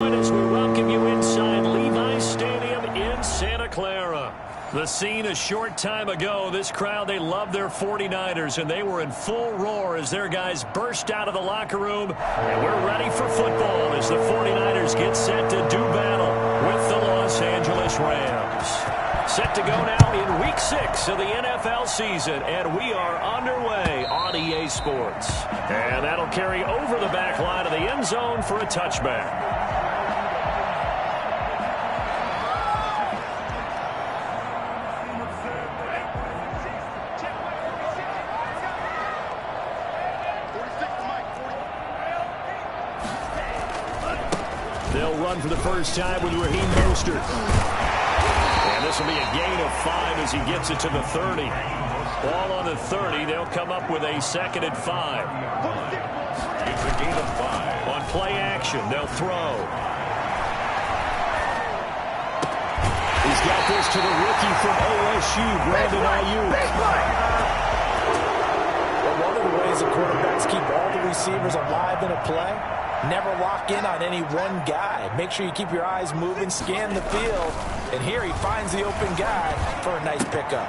As we welcome you inside Levi's Stadium in Santa Clara. The scene a short time ago, this crowd, they love their 49ers, and they were in full roar as their guys burst out of the locker room. And we're ready for football as the 49ers get set to do battle with the Los Angeles Rams. Set to go now in Week 6 of the NFL season, and we are underway on EA Sports. And that'll carry over the back line of the end zone for a touchback. They'll run for the first time with Raheem Mostert. And this will be a gain of 5 as he gets it to the 30. Ball on the 30. They'll come up with a 2nd and 5. It's a gain of 5. On play action, they'll throw. He's got this to the rookie from OSU, Brandon Ayuk. One of the ways that quarterbacks keep all the receivers alive in a play, never lock in on any one guy. Make sure you keep your eyes moving, scan the field, and here he finds the open guy for a nice pickup.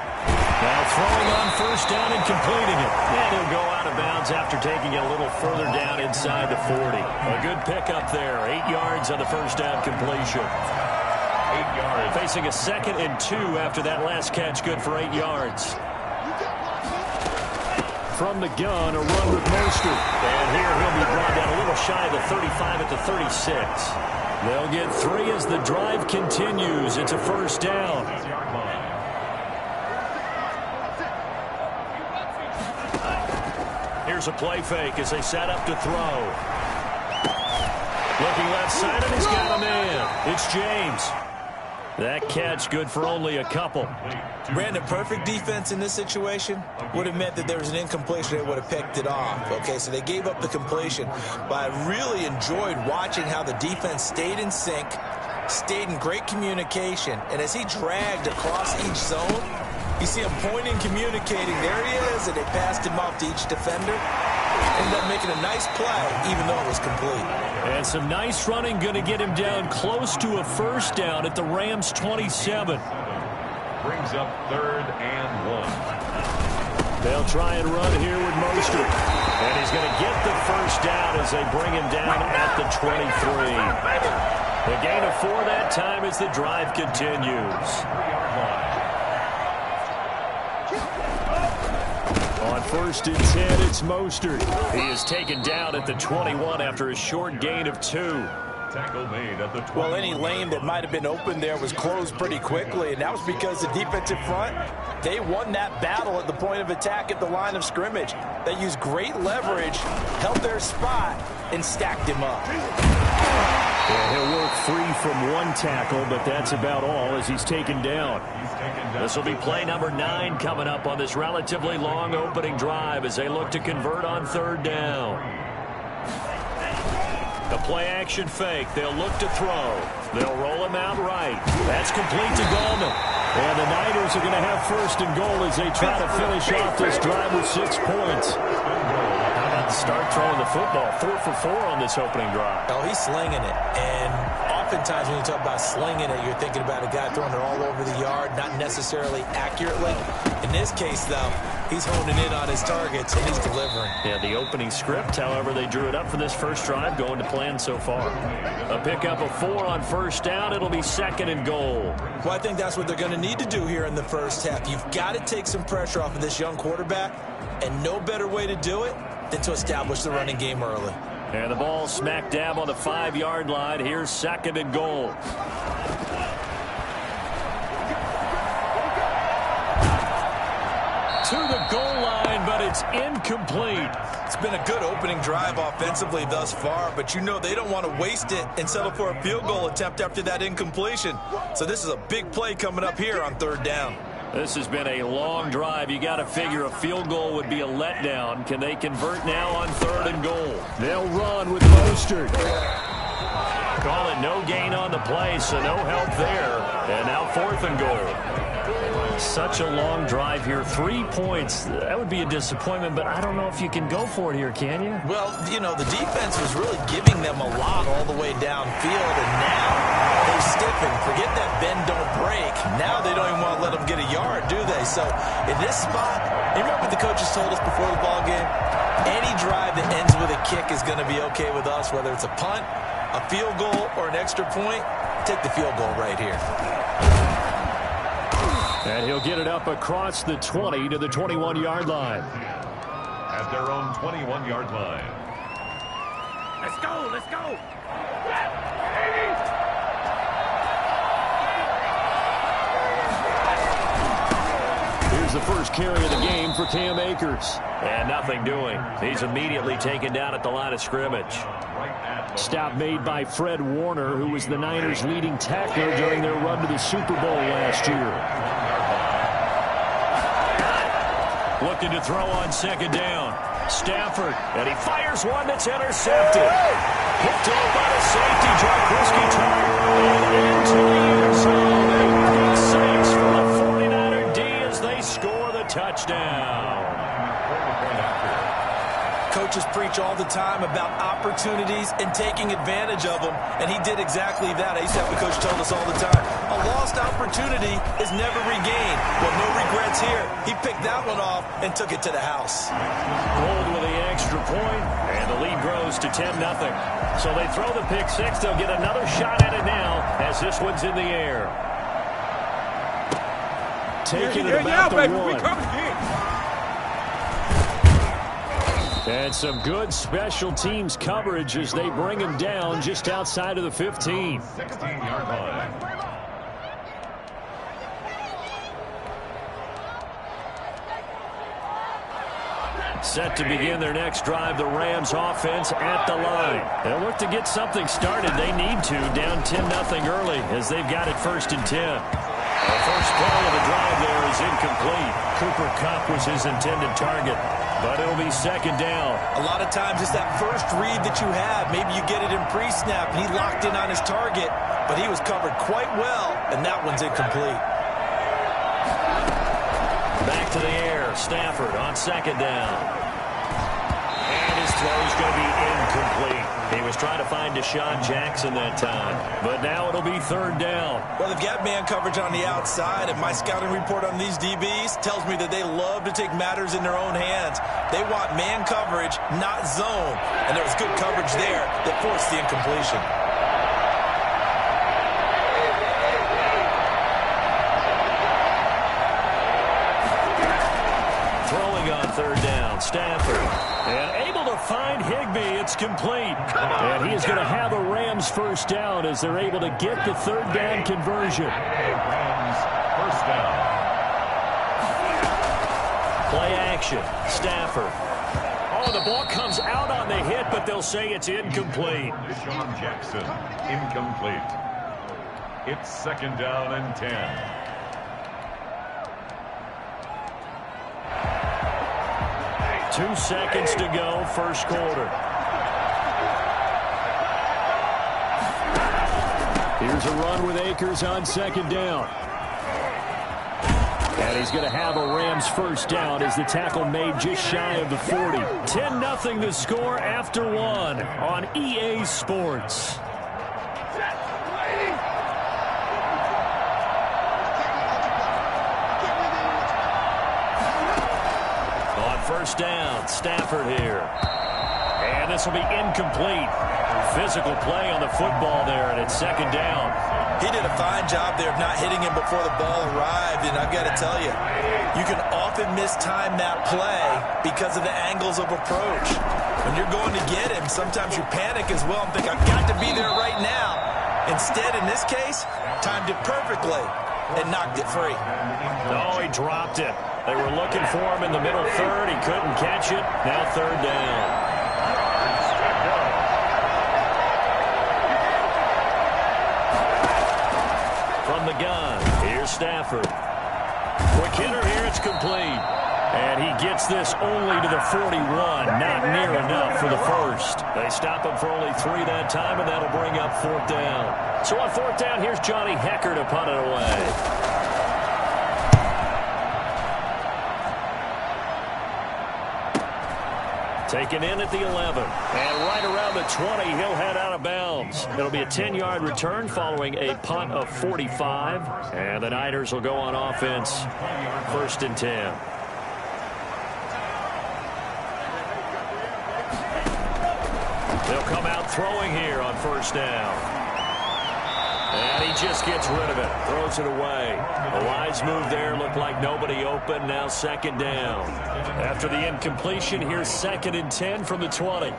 Now throwing on first down and completing it. And he'll go out of bounds after taking it a little further down inside the 40. A good pickup there. 8 yards on the first down completion. 8 yards. Facing a 2nd and 2 after that last catch. Good for 8 yards. From the gun, a run with Mostert. And here he'll be brought down a little shy of the 35 at the 36. They'll get 3 as the drive continues. It's a first down. Here's a play fake as they set up to throw. Looking left side, and he's got a man. It's James. That catch good for only a couple. Brandon, perfect defense in this situation would have meant that there was an incompletion. They would have picked it off. Okay, so they gave up the completion. But I really enjoyed watching how the defense stayed in sync, stayed in great communication. And as he dragged across each zone, you see him pointing, communicating. There he is, and they passed him off to each defender. Ended up making a nice play, even though it was complete. And some nice running, going to get him down close to a first down at the Rams' 27. Brings up 3rd and 1. They'll try and run here with Mostert. And he's going to get the first down as they bring him down at the 23. The gain of 4 that time as the drive continues. On 1st and 10, it's Mostert. He is taken down at the 21 after a short gain of 2. Tackle made at the 20. Well, any lane that might have been open there was closed pretty quickly, and that was because the defensive front, they won that battle at the point of attack at the line of scrimmage. They used great leverage, held their spot, and stacked him up. Yeah, he'll work free from one tackle, but that's about all as he's taken down. This will be play number 9 coming up on this relatively long opening drive as they look to convert on 3rd down. The play action fake. They'll look to throw. They'll roll him out right. That's complete to Gallman. And the Niners are going to have 1st and goal as they try to finish off this drive with 6 points. How about the start throwing the football? 4 for 4 on this opening drive. Oh, he's slinging it. And oftentimes when you talk about slinging it, you're thinking about a guy throwing it all over the yard, not necessarily accurately. In this case, though, he's honing in on his targets, and he's delivering. Yeah, the opening script, however, they drew it up for this first drive, going to plan so far. A pickup of 4 on first down. It'll be 2nd and goal. Well, I think that's what they're going to need to do here in the first half. You've got to take some pressure off of this young quarterback, and no better way to do it than to establish the running game early. And the ball smack dab on the 5-yard line. Here's 2nd and goal. To the goal line, but it's incomplete. It's been a good opening drive offensively thus far, but you know they don't want to waste it and settle for a field goal attempt after that incompletion. So this is a big play coming up here on 3rd down. This has been a long drive. You got to figure a field goal would be a letdown. Can they convert now on 3rd and goal? They'll run with Mostert. Call it no gain on the play, so no help there. And now 4th and goal. Such a long drive here. 3 points. That would be a disappointment, but I don't know if you can go for it here, can you? Well, you know, the defense was really giving them a lot all the way downfield, and now they stiffen. Forget that bend, don't break. Now they don't even want to let them get a yard, do they? So in this spot, you remember what the coaches told us before the ball game? Any drive that ends with a kick is going to be okay with us, whether it's a punt, a field goal, or an extra point. Take the field goal right here. And he'll get it up across the 20 to the 21-yard line. At their own 21-yard line. Let's go, let's go. Here's the first carry of the game for Cam Akers. And nothing doing. He's immediately taken down at the line of scrimmage. Stop made by Fred Warner, who was the Niners' leading tackler during their run to the Super Bowl last year. Looking to throw on second down. Stafford, and he fires one that's intercepted. Picked off by the safety, Jarkowski into the end zone. Pick six for the 49er D as they score the touchdown. Coaches preach all the time about opportunities and taking advantage of them, and he did exactly that. I used to have a coach told us all the time, a lost opportunity is never regained. Well, no regrets here. He picked that one off and took it to the house. Rolled with the extra point, and the lead grows to 10-0. So they throw the pick six. They'll get another shot at it now as this one's in the air. Taking it about the one. And some good special teams coverage as they bring him down just outside of the 15. 16-yard line. Set to begin their next drive, the Rams offense at the line. They'll look to get something started. They need to, down 10-0 early as they've got it 1st and 10. The first play of the drive there is incomplete. Cooper Kupp was his intended target, but it'll be second down. A lot of times it's that first read that you have. Maybe you get it in pre-snap, and he locked in on his target, but he was covered quite well, and that one's incomplete. Back to the air. Stafford on second down. And his throw's going to be incomplete. He was trying to find Deshaun Jackson that time. But now it'll be third down. Well, they've got man coverage on the outside, and my scouting report on these DBs tells me that they love to take matters in their own hands. They want man coverage, not zone. And there was good coverage there that forced the incompletion. Throwing on third down, Stafford. And able to find Higbee. It's complete. And he is going to have a Rams first down as they're able to get the third down conversion. Rams first down. Play action. Stafford. Oh, the ball comes out on the hit, but they'll say it's incomplete. Deshaun Jackson, incomplete. It's second down and 10. 2 seconds to go, first quarter. Here's a run with Akers on second down. And he's going to have a Rams first down as the tackle made just shy of the 40. 10-0 the score after one on EA Sports. First down, Stafford here. And this will be incomplete. Physical play on the football there, and it's second down. He did a fine job there of not hitting him before the ball arrived, and I've got to tell you, you can often mistime that play because of the angles of approach. When you're going to get him, sometimes you panic as well and think, I've got to be there right now. Instead, in this case, timed it perfectly and knocked it free. Oh, he dropped it. They were looking for him in the middle third. He couldn't catch it. Now third down. From the gun, here's Stafford. Quick hitter here, it's complete. And he gets this only to the 41. Not near enough for the first. They stop him for only 3 that time, and that'll bring up fourth down. So on fourth down, here's Johnny Hecker to punt it away. Taken in at the 11. And right around the 20, he'll head out of bounds. It'll be a 10-yard return following a punt of 45. And the Niners will go on offense, 1st and 10. They'll come out throwing here on 1st down. And he just gets rid of it. Throws it away. A wise move there. Looked like nobody open. Now 2nd down. After the incompletion, here's 2nd and 10 from the 20. And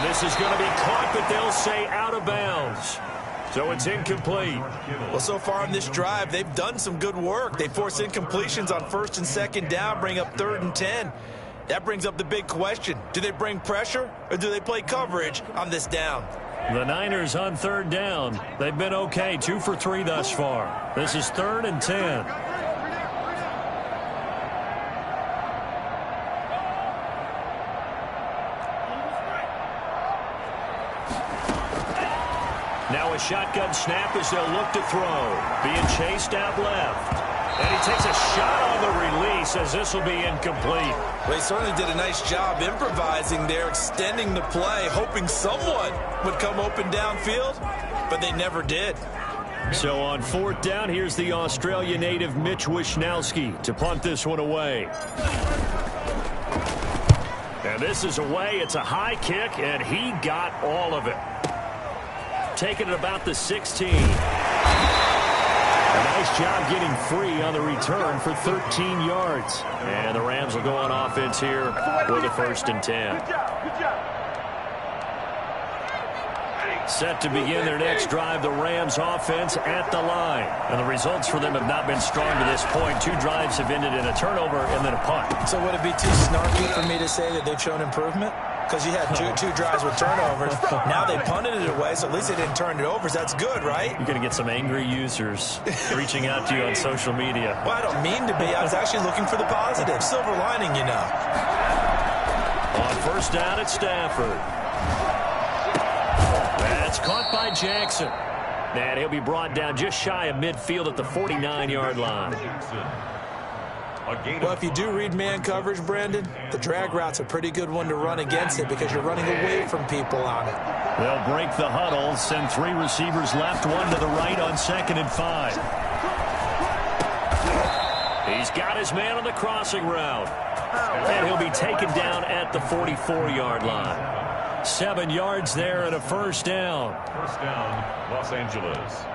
this is going to be caught, but they'll say out of bounds. So it's incomplete. Well, so far on this drive, they've done some good work. They force incompletions on 1st and 2nd down, bring up 3rd and 10. That brings up the big question. Do they bring pressure or do they play coverage on this down? The Niners on 3rd down. They've been okay, 2 for 3 thus far. This is 3rd and 10. Now a shotgun snap as they'll look to throw. Being chased out left. And he takes a shot on the release as this will be incomplete. Well, he certainly did a nice job improvising there, extending the play, hoping someone would come open downfield, but they never did. So on 4th down, here's the Australia native Mitch Wishnowski to punt this one away. And this is away. It's a high kick, and he got all of it. Taking it about the 16. A nice job getting free on the return for 13 yards. And the Rams will go on offense here with a 1st and 10. Set to begin their next drive, the Rams offense at the line. And the results for them have not been strong to this point. 2 drives have ended in a turnover and then a punt. So would it be too snarky for me to say that they've shown improvement? Because you had two drives with turnovers. Now they punted it away, so at least they didn't turn it over. So that's good, right? You're going to get some angry users reaching out to you on social media. Well, I don't mean to be. I was actually looking for the positive. Silver lining, you know. On 1st down at Stafford. That's caught by Jackson. And he'll be brought down just shy of midfield at the 49-yard line. Well, if you do read man coverage, Brandon, the drag route's a pretty good one to run against it because you're running away from people on it. They'll break the huddle, send 3 receivers left, 1 to the right on 2nd and 5. He's got his man on the crossing route. And he'll be taken down at the 44-yard line. 7 yards there and a 1st down. 1st down, Los Angeles.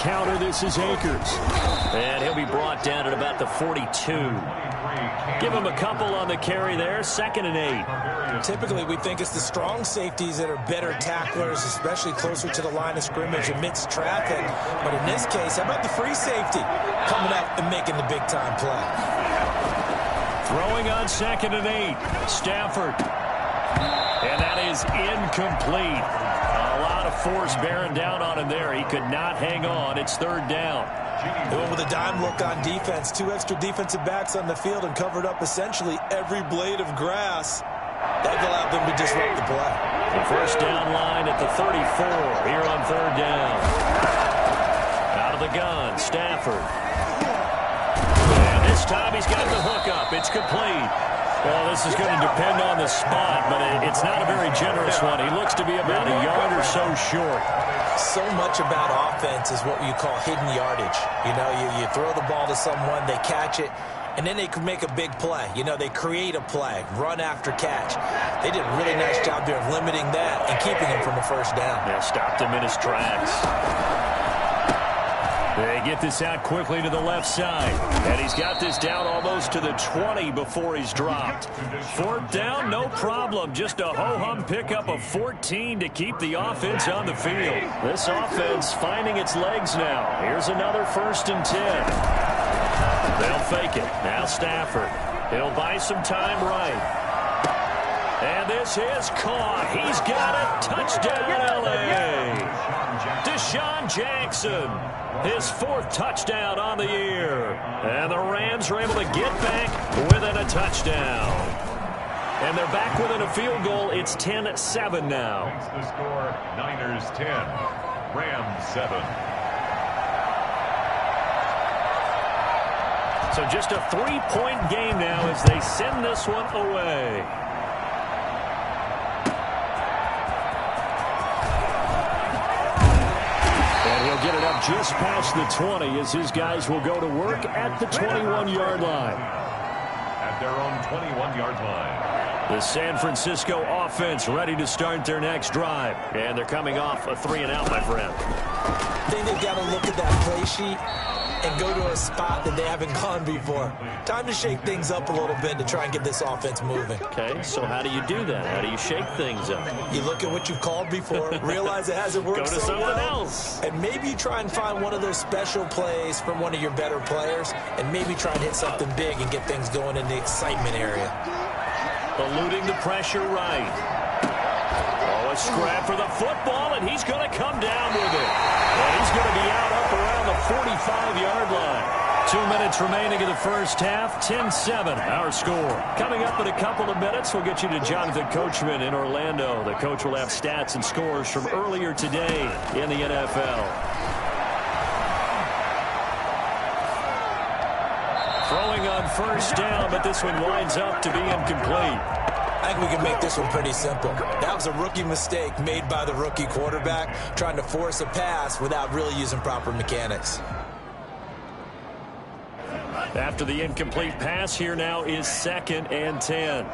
Counter, this is Akers. And he'll be brought down at about the 42. Give him a couple on the carry there. 2nd and 8. Typically, we think it's the strong safeties that are better tacklers, especially closer to the line of scrimmage amidst traffic. But in this case, how about the free safety coming up and making the big-time play? Throwing on 2nd and 8. Stafford. And that is incomplete. A lot of force bearing down on him there. He could not hang on. It's 3rd down. They went with a dime look on defense. 2 extra defensive backs on the field and covered up essentially every blade of grass. That allowed them to disrupt the play. The 1st down line at the 34 here on 3rd down. Out of the gun, Stafford. And this time he's got the hookup. It's complete. Well, this is going to depend on the spot, but it's not a very generous one. He looks to be about a yard or so short. So much about offense is what you call hidden yardage. You know, you throw the ball to someone, they catch it, and then they can make a big play. You know, they create a play, run after catch. They did a really nice job there of limiting that and keeping him from a 1st down. Yeah, stopped him in his tracks. They get this out quickly to the left side. And he's got this down almost to the 20 before he's dropped. 4th down, no problem. Just a ho-hum pickup of 14 to keep the offense on the field. This offense finding its legs now. Here's another 1st and 10. They'll fake it. Now Stafford. He'll buy some time right. And this is caught. He's got it. Touchdown, L.A. Deshaun Jackson, his 4th touchdown on the year. And the Rams are able to get back within a touchdown. And they're back within a field goal. It's 10-7 now. Makes the score Niners 10, Rams 7. So just a 3-point game now as they send this one away. And he'll get it up just past the 20 as his guys will go to work at the 21-yard line. At their own 21-yard line. The San Francisco offense ready to start their next drive. And they're coming off a 3-and-out, my friend. I think they've got to look at that play sheet and go to a spot that they haven't gone before. Time to shake things up a little bit to try and get this offense moving. Okay, so how do you do that? How do you shake things up? You look at what you've called before, realize it hasn't worked Go to so something well, else. and maybe you try and find one of those special plays from one of your better players, and maybe try and hit something big and get things going in the excitement area. Eluding the pressure right. Oh, a scrap for the football, and he's going to come down with it. And he's going to be out up around the 45-yard line. 2 minutes remaining in the first half. 10-7, our score. Coming up in a couple of minutes, we'll get you to Jonathan Coachman in Orlando. The coach will have stats and scores from earlier today in the NFL. Throwing on first down, but this one winds up to be incomplete. I think we can make this one pretty simple. That was a rookie mistake made by the rookie quarterback, trying to force a pass without really using proper mechanics. After the incomplete pass, here now is 2nd and 10.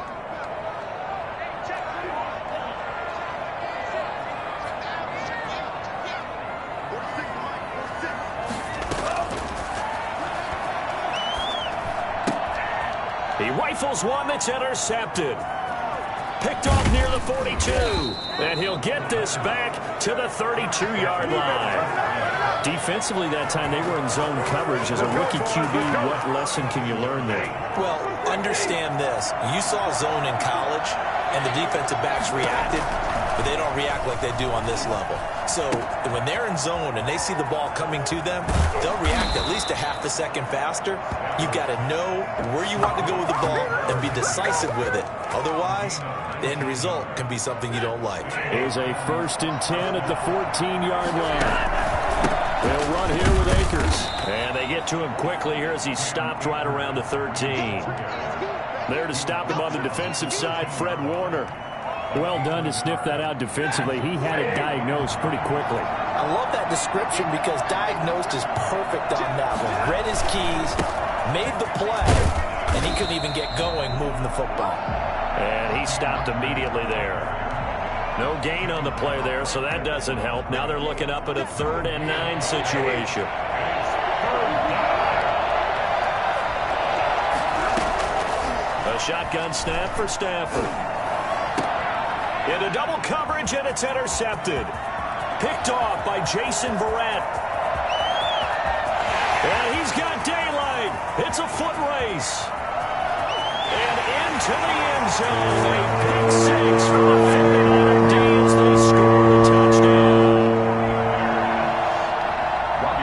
He rifles one that's intercepted. Picked off near the 42. And he'll get this back to the 32-yard line. Defensively that time, they were in zone coverage. As a rookie QB, what lesson can you learn there? Well, understand this. You saw zone in college, and the defensive backs reacted, but they don't react like they do on this level. So when they're in zone and they see the ball coming to them, they'll react at least a half a second faster. You've got to know where you want to go with the ball and be decisive with it. Otherwise, the end result can be something you don't like. Here's a 1st and 10 at the 14-yard line. They'll run here with Akers. And they get to him quickly here as he's stopped right around the 13. There to stop him on the defensive side, Fred Warner. Well done to sniff that out defensively. He had it diagnosed pretty quickly. I love that description because diagnosed is perfect on that one. Read his keys, made the play, and he couldn't even get going moving the football. And he stopped immediately there. No gain on the play there, so that doesn't help. Now they're looking up at a 3rd and 9 situation. A shotgun snap for Stafford. Into double coverage, and it's intercepted. Picked off by Jason Verrett. And he's got daylight. It's a foot race. And into the end zone. A big 6 for the 49er D as they score the touchdown.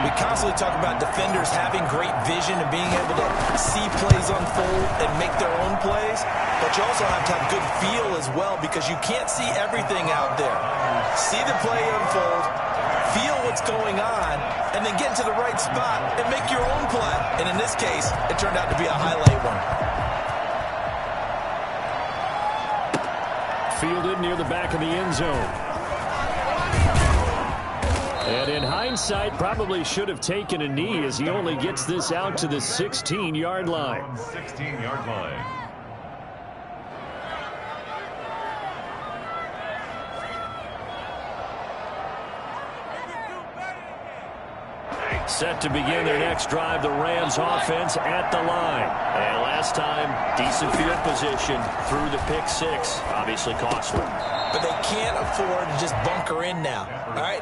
We constantly talk about defenders having great vision and being able to see plays unfold and make their own plays. But you also have to have good feel as well because you can't see everything out there. See the play unfold, feel what's going on, and then get into the right spot and make your own play. And in this case, it turned out to be a highlight one. Fielded near the back of the end zone. And in hindsight, probably should have taken a knee as he only gets this out to the 16-yard line. 16-yard line. Set to begin their next drive, the Rams offense at the line. And last time, decent field position through the pick 6. Obviously costly. but they can't afford to just bunker in now. All right,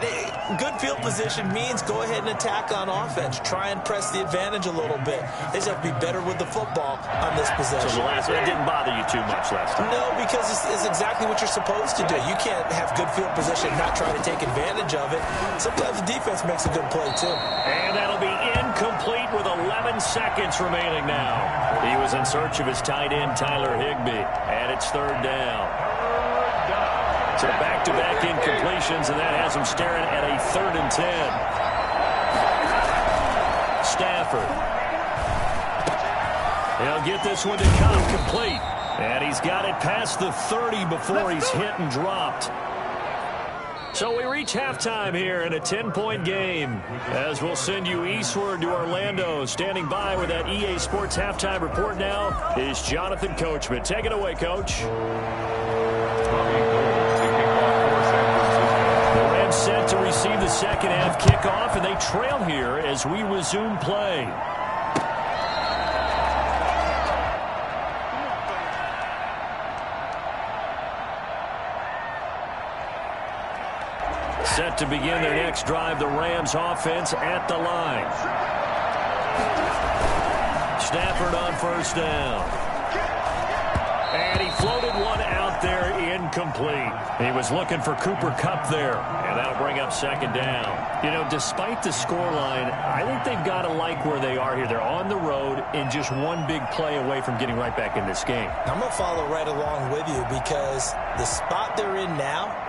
good field position means go ahead and attack on offense. Try and press the advantage a little bit. They just have to be better with the football on this possession. So the last one didn't bother you too much last time? No, because it's exactly what you're supposed to do. You can't have good field position and not try to take advantage of it. Sometimes the defense makes a good play, too. And that'll be incomplete with 11 seconds remaining now. He was in search of his tight end, Tyler Higbee, and it's third down. So back-to-back incompletions, and that has him staring at a 3rd and 10. Stafford. He'll get this one to come complete. And he's got it past the 30 before he's hit and dropped. So we reach halftime here in a 10-point game. As we'll send you eastward to Orlando. Standing by with that EA Sports halftime report now is Jonathan Coachman. Take it away, Coach. Set to receive the second half kickoff, and they trail here as we resume play. Set to begin their next drive, the Rams offense at the line. Stafford on first down. And he floated one out there incomplete. He was looking for Cooper Kupp there, and that'll bring up second down. You know, despite the scoreline, I think they've got to like where they are here. They're on the road and just one big play away from getting right back in this game. I'm going to follow right along with you because the spot they're in now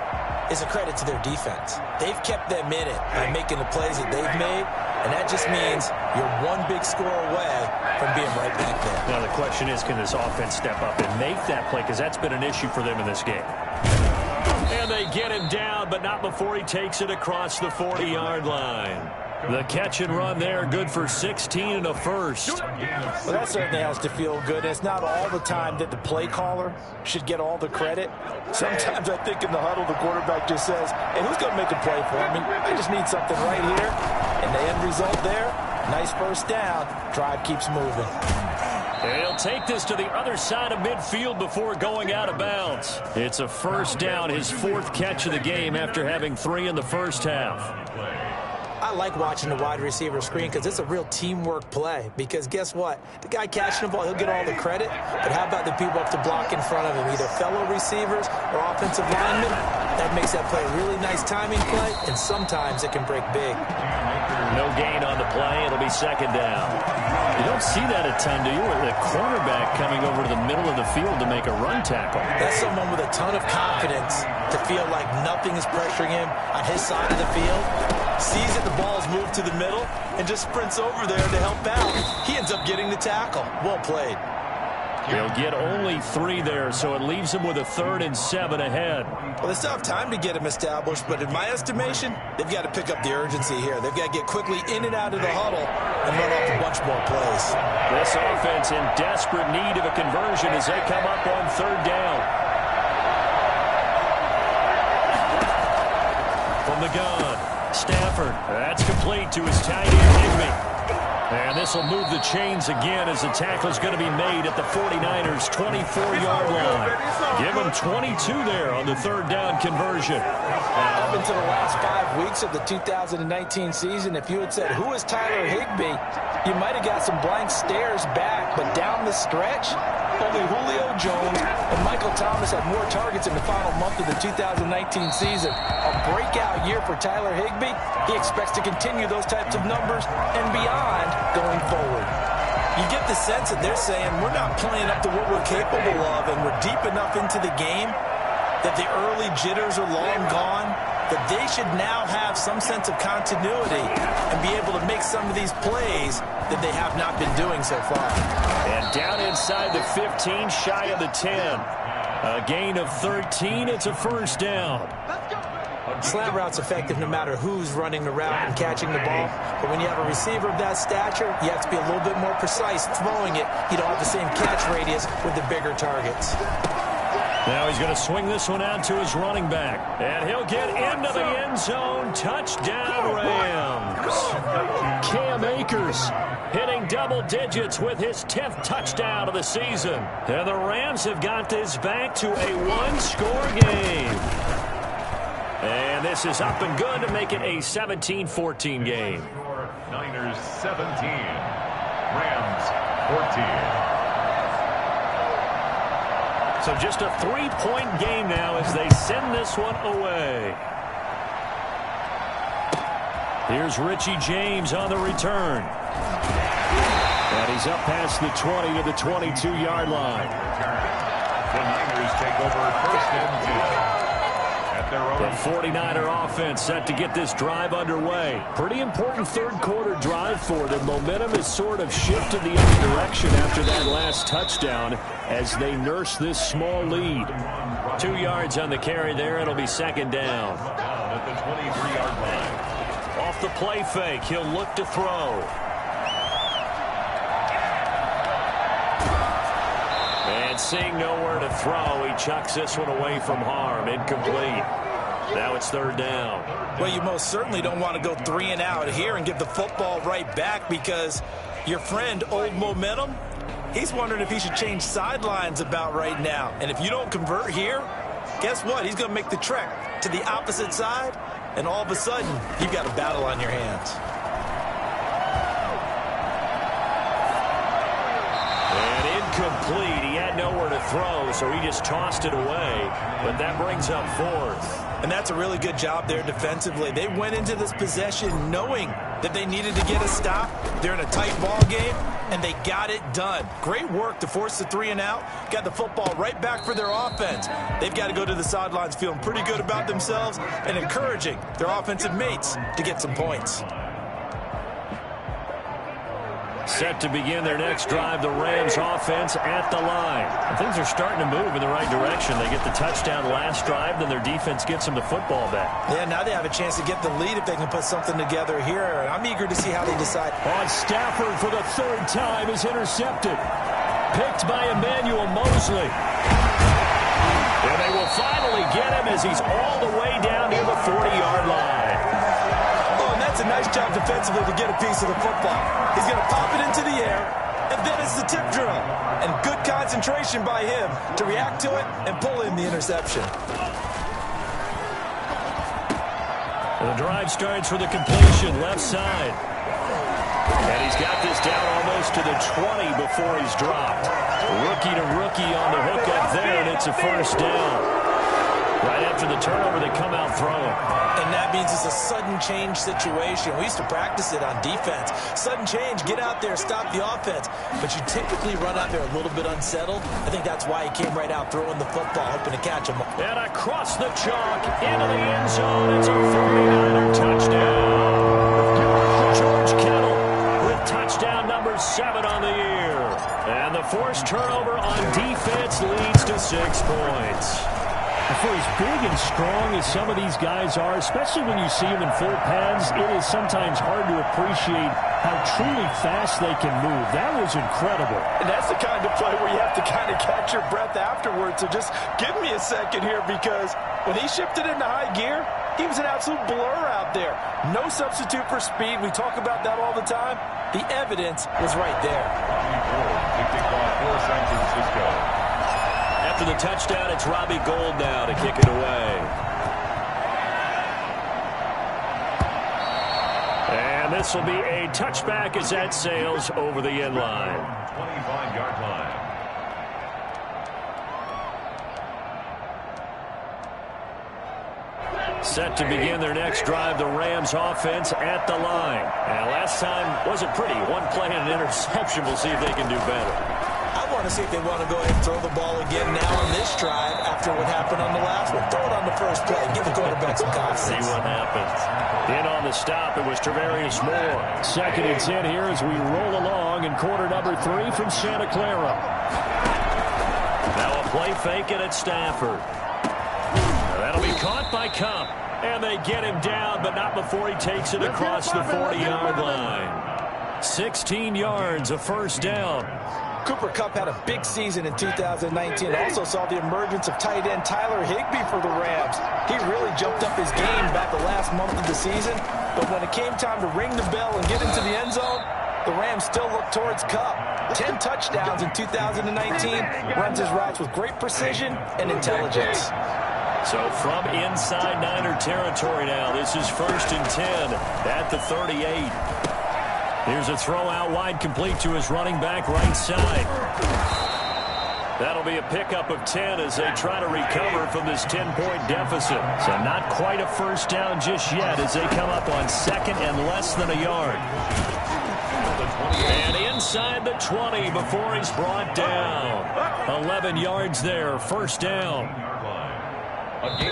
is a credit to their defense. They've kept them in it by making the plays that they've made, and that just means you're one big score away from being right back there. Now the question is, can this offense step up and make that play? Because that's been an issue for them in this game. And they get him down, but not before he takes it across the 40-yard line. The catch and run there, good for 16 and a first. Well, that certainly has to feel good. It's not all the time that the play caller should get all the credit. Sometimes I think in the huddle, the quarterback just says, hey, who's going to make a play for me? I just need something right here. And the end result there, nice first down. Drive keeps moving. He'll take this to the other side of midfield before going out of bounds. It's a first down, his 4th catch of the game after having 3 in the first half. I like watching the wide receiver screen because it's a real teamwork play. Because guess what? The guy catching the ball, he'll get all the credit. But how about the people up to block in front of him? Either fellow receivers or offensive linemen. That makes that play a really nice timing play, and sometimes it can break big. No gain on the play. It'll be second down. You don't see that a ton, do you? With the cornerback coming over to the middle of the field to make a run tackle. That's someone with a ton of confidence to feel like nothing is pressuring him on his side of the field. Sees that the ball's moved to the middle and just sprints over there to help out. He ends up getting the tackle. Well played. He'll get only 3 there, so it leaves him with a 3rd and 7 ahead. Well, they still have time to get him established, but in my estimation, they've got to pick up the urgency here. They've got to get quickly in and out of the huddle and run off a bunch more plays. This offense in desperate need of a conversion as they come up on 3rd down. From the gun, Stafford. That's complete to his tight end, Higbee. And this will move the chains again as the tackle is going to be made at the 49ers' 24-yard line. Give them 22 there on the 3rd down conversion. Up into the last 5 weeks of the 2019 season, if you had said, who is Tyler Higbee, you might have got some blank stares back. But down the stretch, only Julio Jones and Michael Thomas had more targets in the final month of the 2019 season. A breakout year for Tyler Higbee. He expects to continue those types of numbers and beyond going forward. You get the sense that they're saying we're not playing up to what we're capable of, and we're deep enough into the game that the early jitters are long gone, that they should now have some sense of continuity and be able to make some of these plays that they have not been doing so far. And down inside the 15, shy of the 10. A gain of 13, it's a first down. Slant route's effective no matter who's running the route and catching the ball. But when you have a receiver of that stature, you have to be a little bit more precise throwing it. You don't have the same catch radius with the bigger targets. Now he's going to swing this one out to his running back. And he'll get into the end zone. Touchdown, Rams. Cam Akers hitting double digits with his 10th touchdown of the season. And the Rams have got this back to a one-score game. And this is up and good to make it a 17-14 game. Niners 17, Rams 14. So just a 3-point game now as they send this one away. Here's Richie James on the return. And he's up past the 20 to the 22-yard line. The Niners take over first and 10. The 49er offense set to get this drive underway. Pretty important third-quarter drive for them. Momentum has sort of shifted the other direction after that last touchdown as they nurse this small lead. 2 yards on the carry there. It'll be second down. At the 23-yard line. Off the play fake, he'll look to throw. And seeing nowhere to throw, he chucks this one away from harm. Incomplete. Now it's third down. Well, you most certainly don't want to go 3 and out here and give the football right back because your friend, Old Momentum, he's wondering if he should change sidelines about right now. And if you don't convert here, guess what? He's going to make the trek to the opposite side, and all of a sudden, you've got a battle on your hands. And incomplete. He had nowhere to throw, so he just tossed it away. But that brings up fourth. And that's a really good job there defensively. They went into this possession knowing that they needed to get a stop. They're in a tight ball game, and they got it done. Great work to force the 3 and out. Got the football right back for their offense. They've got to go to the sidelines feeling pretty good about themselves and encouraging their offensive mates to get some points. Set to begin their next drive, the Rams offense at the line. And things are starting to move in the right direction. They get the touchdown last drive, then their defense gets them the football back. Yeah, now they have a chance to get the lead if they can put something together here. I'm eager to see how they decide. On Stafford for the third time is intercepted. Picked by Emmanuel Mosley. And they will finally get him as he's all the way down near the 40-yard line. That's a nice job defensively to get a piece of the football. He's going to pop it into the air, and then it's the tip drill. And good concentration by him to react to it and pull in the interception. The drive starts with a completion left side. And he's got this down almost to the 20 before he's dropped. Rookie to rookie on the hook up there, and it's a first down. Right after the turnover, they come out throwing. And that means it's a sudden change situation. We used to practice it on defense. Sudden change, get out there, stop the offense. But you typically run out there a little bit unsettled. I think that's why he came right out throwing the football, hoping to catch him. And across the chalk, into the end zone. It's a 49er touchdown. George Kittle with touchdown number 7 on the year. And the forced turnover on defense leads to 6 points. For as big and strong as some of these guys are, especially when you see them in full pads, it is sometimes hard to appreciate how truly fast they can move. That was incredible. And that's the kind of play where you have to kind of catch your breath afterwards. So just give me a second here, because when he shifted into high gear, he was an absolute blur out there. No substitute for speed. We talk about that all the time. The evidence was right there. For San Francisco. After the touchdown, it's Robbie Gould now to kick it away. And this will be a touchback as that sails over the end line. 25-yard line. Set to begin their next drive, the Rams offense at the line. And last time wasn't pretty. One play and an interception. We'll see if they can do better. I want to see if they want to go ahead and throw the ball again now on this drive after what happened on the last one. Throw it on the first play. Give the quarterback some confidence. See what happens. In on the stop, it was Travarius Moore. 2nd and 10 here as we roll along in quarter number 3 from Santa Clara. Now a play fake and it's Stafford. That'll be caught by Cup. And they get him down, but not before he takes it across the 40-yard line. 16 yards, a first down. Cooper Kupp had a big season in 2019. Also saw the emergence of tight end Tyler Higbee for the Rams. He really jumped up his game back the last month of the season. But when it came time to ring the bell and get into the end zone, the Rams still look towards Kupp. 10 touchdowns in 2019, runs his routes with great precision and intelligence. So from inside Niner territory now, this is 1st and 10 at the 38. Here's a throw out wide, complete to his running back right side. That'll be a pickup of 10 as they try to recover from this 10-point deficit. So not quite a first down just yet as they come up on 2nd and less than a yard. And inside the 20 before he's brought down. 11 yards there, first down.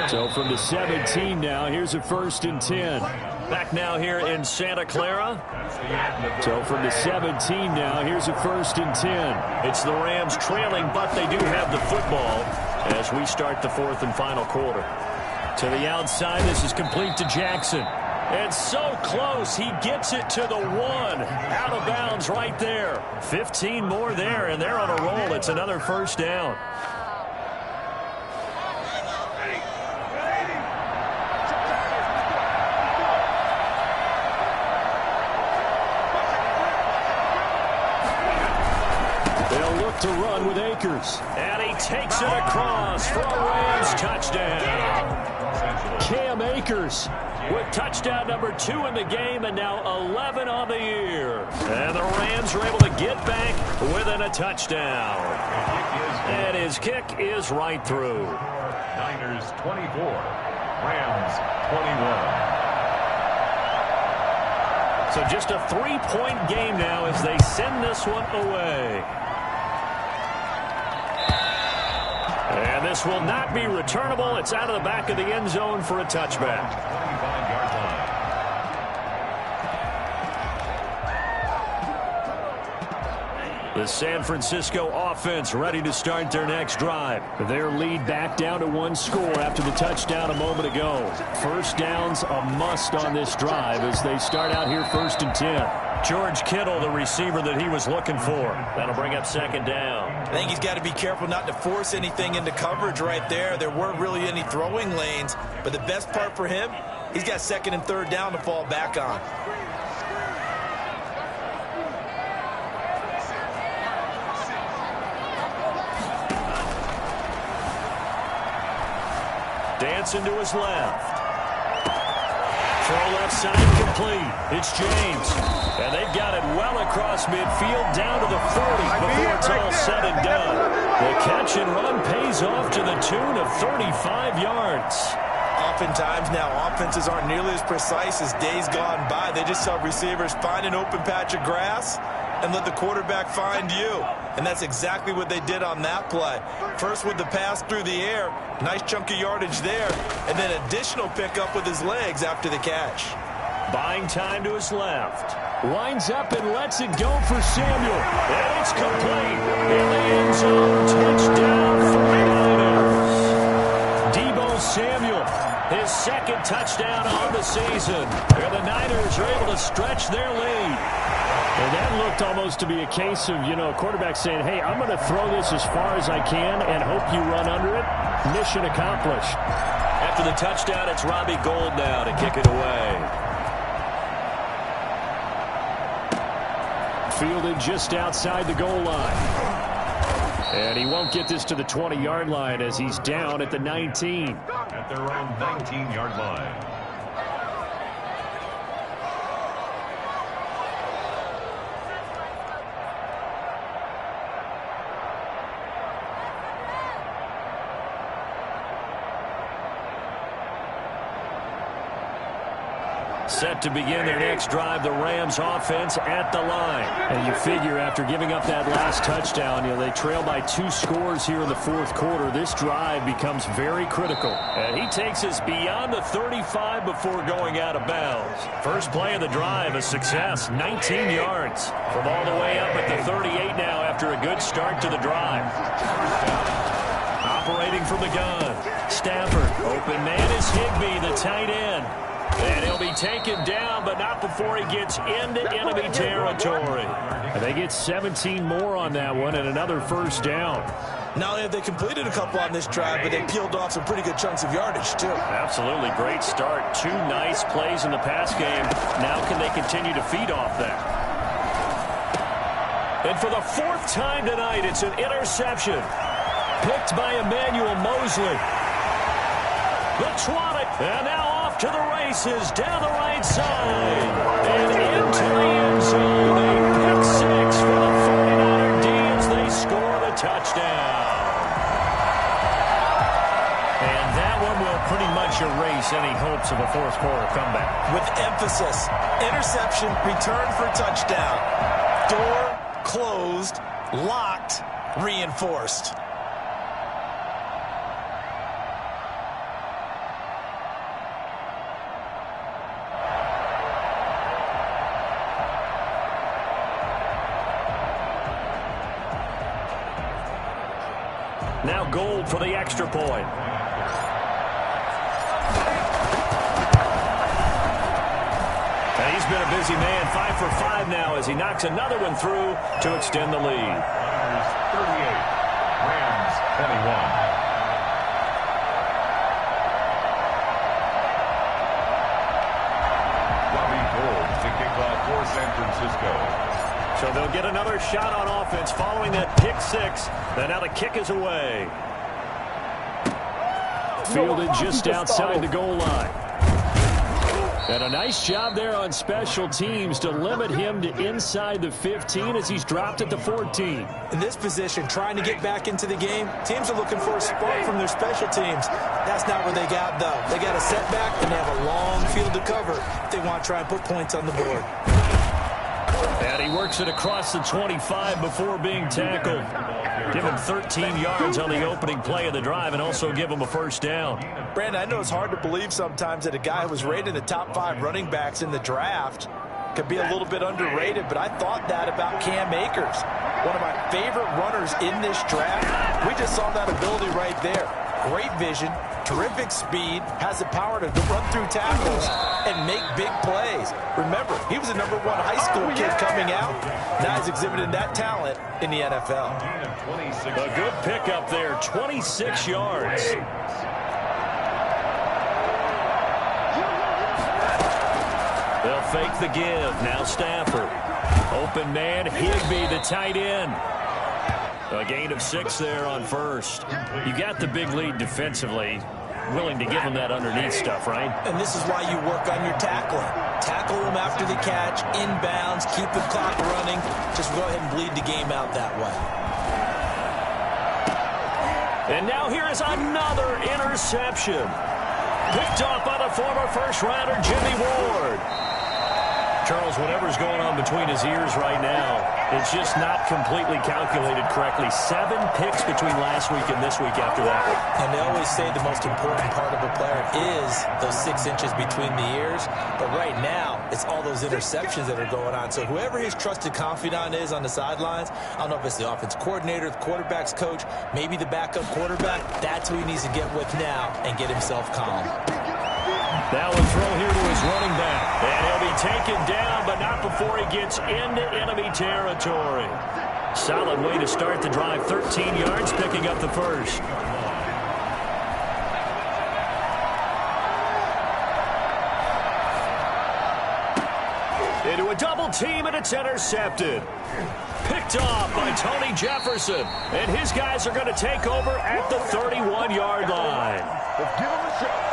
So from the 17 now, here's a 1st and 10. Back now here in Santa Clara. So from the 17 now, here's a 1st and 10. It's the Rams trailing, but they do have the football as we start the 4th and final quarter. To the outside, this is complete to Jackson. And so close, he gets it to the 1. Out of bounds right there. 15 more there, and they're on a roll. It's another first down. To run with Akers. And he takes it across for a Rams touchdown. Cam Akers with touchdown number 2 in the game and now 11 on the year. And the Rams are able to get back within a touchdown. And his kick is right through. Niners 24, Rams 21. So just a 3-point game now as they send this one away. And this will not be returnable. It's out of the back of the end zone for a touchback. 25-yard line. The San Francisco offense ready to start their next drive. Their lead back down to 1 score after the touchdown a moment ago. First down's a must on this drive as they start out here 1st and 10. George Kittle, the receiver that he was looking for. That'll bring up 2nd down. I think he's got to be careful not to force anything into coverage right there. There weren't really any throwing lanes, but the best part for him, he's got 2nd and 3rd down to fall back on. Dancing to his left. Throw left side complete. It's James. And they've got it well across midfield down to the 40 before it's all said and done. The catch and run pays off to the tune of 35 yards. Oftentimes now offenses aren't nearly as precise as days gone by. They just tell receivers, find an open patch of grass and let the quarterback find you. And that's exactly what they did on that play. First with the pass through the air, nice chunk of yardage there, and then additional pickup with his legs after the catch. Buying time to his left. Winds up and lets it go for Samuel. And it's complete. In the end zone, touchdown 49ers. Deebo Samuel, his 2nd touchdown on the season. And the Niners are able to stretch their lead. And that looked almost to be a case of, a quarterback saying, hey, I'm going to throw this as far as I can and hope you run under it. Mission accomplished. After the touchdown, it's Robbie Gould now to kick it away. Fielded just outside the goal line. And he won't get this to the 20-yard line as he's down at the 19. At their own 19-yard line. Set to begin their next drive, the Rams offense at the line. And you figure after giving up that last touchdown, they trail by 2 scores here in the 4th quarter. This drive becomes very critical. And he takes us beyond the 35 before going out of bounds. First play of the drive, a success, 19 yards. From all the way up at the 38 now after a good start to the drive. Operating from the gun. Stafford, open man is Higbee, the tight end. And he'll be taken down, but not before he gets into enemy territory. And they get 17 more on that one and another first down. Not only have they completed a couple on this drive, but they peeled off some pretty good chunks of yardage, too. Absolutely. Great start. 2 nice plays in the pass game. Now can they continue to feed off that? And for the fourth time tonight, it's an interception. Picked by Emmanuel Mosley. The trot it. And now off to the races down the right side. And into the end zone. A pick six for the 49er D as they score the touchdown. And that one will pretty much erase any hopes of a fourth quarter comeback. With emphasis, interception, return for touchdown. Door closed, locked, reinforced. Now Gold for the extra point. And he's been a busy man, 5 for 5 now as he knocks another one through to extend the lead. 38, Rams 21. Robbie Gold to kick off for San Francisco. So they'll get another shot on offense following that pick six. And now the kick is away. Fielded just outside the goal line. And a nice job there on special teams to limit him to inside the 15 as he's dropped at the 14. In this position, trying to get back into the game, teams are looking for a spark from their special teams. That's not where they got, though. They got a setback, and they have a long field to cover if they want to try and put points on the board. And he works it across the 25 before being tackled. Give him 13 yards on the opening play of the drive and also give him a first down. Brandon, I know it's hard to believe sometimes that a guy who was rated in the top 5 running backs in the draft could be a little bit underrated, but I thought that about Cam Akers. One of my favorite runners in this draft. We just saw that ability right there. Great vision, terrific speed, has the power to run through tackles and make big plays. Remember, he was a #1 high school kid coming out. Now he's exhibiting that talent in the NFL. A good pickup there, 26 yards. They'll fake the give. Now Stafford. Open man, Higbee, the tight end. A gain of 6 there on first. You got the big lead defensively. Willing to give them that underneath stuff, right? And this is why you work on your tackling. Tackle them after the catch, inbounds, keep the clock running. Just go ahead and bleed the game out that way. And now here is another interception. Picked off by the former first-rounder Jimmy Ward. Charles, whatever's going on between his ears right now, it's just not completely calculated correctly. 7 picks between last week and this week after that one. And they always say the most important part of a player is those 6 inches between the ears. But right now, it's all those interceptions that are going on. So whoever his trusted confidant is on the sidelines, I don't know if it's the offense coordinator, the quarterback's coach, maybe the backup quarterback, that's who he needs to get with now and get himself calm. Now a throw here to his running back. And he'll be taken down, but not before he gets into enemy territory. Solid way to start the drive. 13 yards, picking up the first. Into a double team, and it's intercepted. Picked off by Tony Jefferson. And his guys are going to take over at the 31-yard line. Let's give him a shot.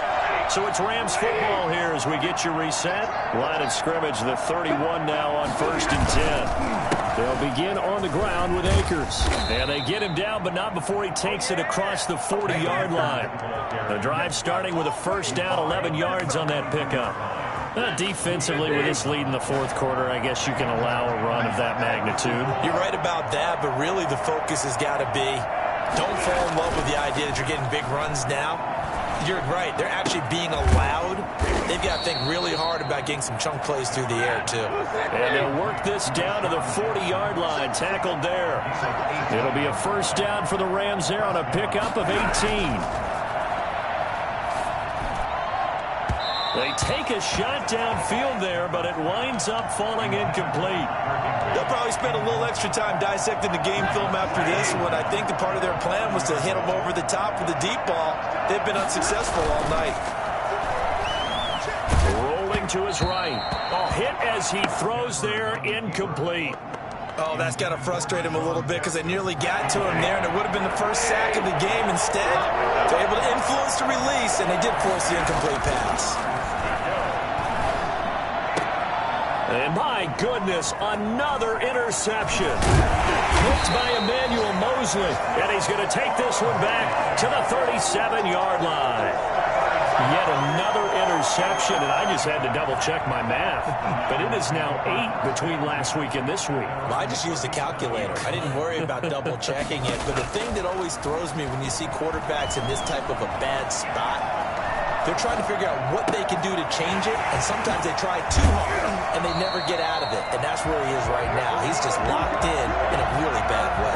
So it's Rams football here as we get you reset. Line of scrimmage, the 31 now on 1st and 10. They'll begin on the ground with Akers. And they get him down, but not before he takes it across the 40-yard line. The drive starting with a first down, 11 yards on that pickup. Defensively, with this lead in the 4th quarter, I guess you can allow a run of that magnitude. You're right about that, but really the focus has got to be don't fall in love with the idea that you're getting big runs now. You're right. They're actually being allowed. They've got to think really hard about getting some chunk plays through the air, too. And they'll work this down to the 40-yard line. Tackled there. It'll be a first down for the Rams there on a pickup of 18. They take a shot downfield there, but it winds up falling incomplete. They'll probably spend a little extra time dissecting the game film after this one. I think the part of their plan was to hit them over the top with the deep ball. They've been unsuccessful all night. Rolling to his right. A hit as he throws there, incomplete. Oh, that's got to frustrate him a little bit because they nearly got to him there, and it would have been the first sack of the game. Instead, they're able to influence the release, and they did force the incomplete pass. And my goodness, another interception. Picked by Emmanuel Mosley, and he's going to take this one back to the 37-yard line. Yet another interception, and I just had to double-check my math. But it is now 8 between last week and this week. Well, I just used a calculator. I didn't worry about double-checking it. But the thing that always throws me when you see quarterbacks in this type of a bad spot, they're trying to figure out what they can do to change it, and sometimes they try too hard, and they never get out of it. And that's where he is right now. He's just locked in a really bad way.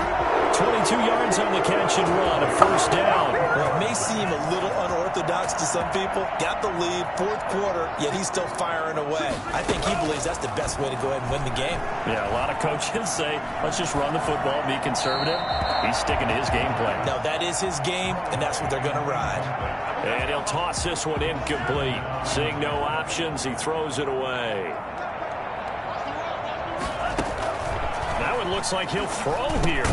22 yards on the catch and run, a first down. Well, it may seem a little unorthodox to some people. Got the lead, fourth quarter, yet he's still firing away. I think he believes that's the best way to go ahead and win the game. Yeah, a lot of coaches say, let's just run the football, be conservative. He's sticking to his game plan. No, that is his game, and that's what they're going to ride. And he'll toss this one incomplete. Seeing no options, he throws it away. That one looks like he'll throw here.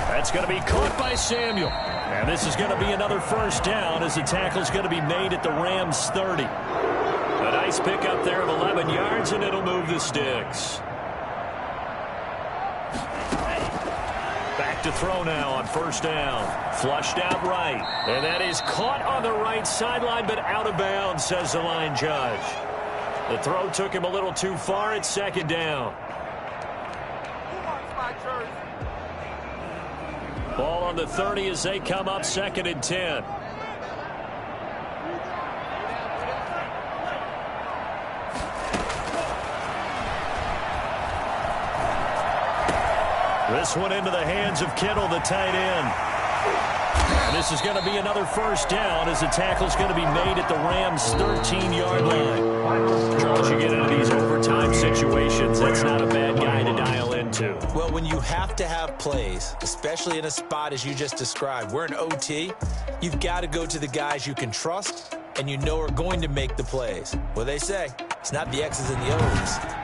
That's going to be caught by Samuel. And this is going to be another first down as the tackle's going to be made at the Rams' 30. A nice pickup there of 11 yards, and it'll move the sticks. Back to throw now on first down. Flushed out right. And that is caught on the right sideline, but out of bounds, says the line judge. The throw took him a little too far at second down. Ball on the 30 as they come up, 2nd and 10. This one into the hands of Kittle, the tight end. And this is going to be another first down as the tackle's going to be made at the Rams' 13-yard line. Charles, you get into these overtime situations, that's not a bad guy to dial into. Well, when you have to have plays, especially in a spot as you just described, we're in OT, you've got to go to the guys you can trust and you know are going to make the plays. Well, they say it's not the X's and the O's.